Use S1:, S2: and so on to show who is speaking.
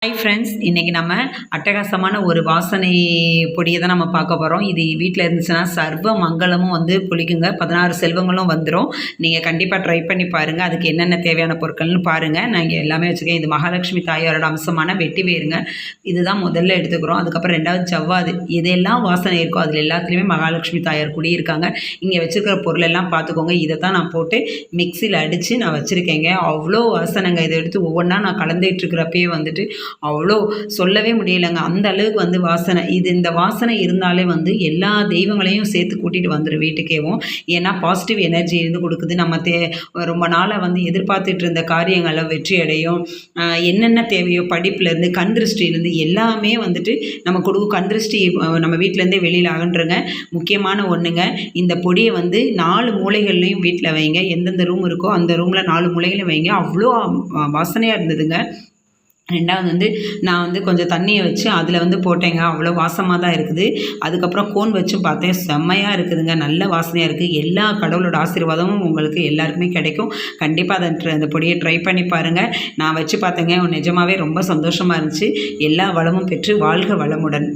S1: Hi friends, இன்றைக்கி நம்ம அட்டகாசமான ஒரு வாசனை பொடியை தான் நம்ம பார்க்க போகிறோம். இது வீட்டில் இருந்துச்சுன்னா சர்வ மங்களமும் பொழிக்குங்க. 16 செல்வங்களும் வந்துடும். நீங்கள் கண்டிப்பாக ட்ரை பண்ணி பாருங்கள். அதுக்கு என்னென்ன தேவையான பொருட்கள்னு பாருங்கள். நான் இங்கே எல்லாமே வச்சுருக்கேன். இது மகாலட்சுமி தாயாரோட அம்சமான வெட்டி வேருங்க. இதுதான் முதல்ல எடுத்துக்கிறோம். அதுக்கப்புறம் ரெண்டாவது ஜவ்வாது. எதெல்லாம் வாசனை இருக்கோ அதில் எல்லாத்துலேயுமே மகாலட்சுமி தாயார் குடியிருக்காங்க. இங்கே வச்சுருக்கிற பொருள் எல்லாம் பார்த்துக்கோங்க. இதை தான் நான் போட்டு மிக்சியில் அடித்து நான் வச்சுருக்கேங்க. அவ்வளோ வாசனைங்க. இதை எடுத்து ஒவ்வொன்றா நான் கலந்துகிட்ருக்கிறப்பயே அவ்வளோ சொல்லவே முடியலைங்க. அந்த அளவுக்கு வாசனை. இந்த வாசனை இருந்தாலே எல்லா தெய்வங்களையும் சேர்த்து கூட்டிகிட்டு வந்துடும் வீட்டுக்கேவும். ஏன்னா பாசிட்டிவ் எனர்ஜி கொடுக்குது. நம்ம ரொம்ப நாளாக எதிர்பார்த்துட்டு இருந்த காரியங்களை வெற்றி அடையும். என்னென்ன தேவையோ படிப்புலேருந்து கண் திருஷ்டிலேருந்து எல்லாமே நம்ம கொடுக்கும். கண் திருஷ்டி நம்ம வீட்டிலேருந்தே வெளியில் அகன்றுங்க. முக்கியமான ஒன்றுங்க, இந்த பொடியை 4 மூலைகள்லையும் வீட்டில் வைங்க. எந்தெந்த ரூம் இருக்கோ அந்த ரூமில் 4 மூலைகளையும் வைங்க. அவ்வளோ வாசனையாக இருந்ததுங்க. ரெண்டாவது நான் கொஞ்சம் தண்ணியை வச்சு அதில் போட்டேங்க. அவ்வளோ வாசமாக தான் இருக்குது. அதுக்கப்புறம் கோன் வச்சும் பார்த்தேன். செம்மையாக இருக்குதுங்க. நல்ல வாசனையாக இருக்குது. எல்லா கடவுளோட ஆசீர்வாதமும் உங்களுக்கு எல்லாருக்குமே கிடைக்கும். கண்டிப்பாக அந்த பொடியை ட்ரை பண்ணி பாருங்கள். நான் வச்சு பார்த்தேங்க. நிஜமாகவே ரொம்ப சந்தோஷமாக இருந்துச்சு. எல்லா வளமும் பெற்று வாழ்க வளமுடன்.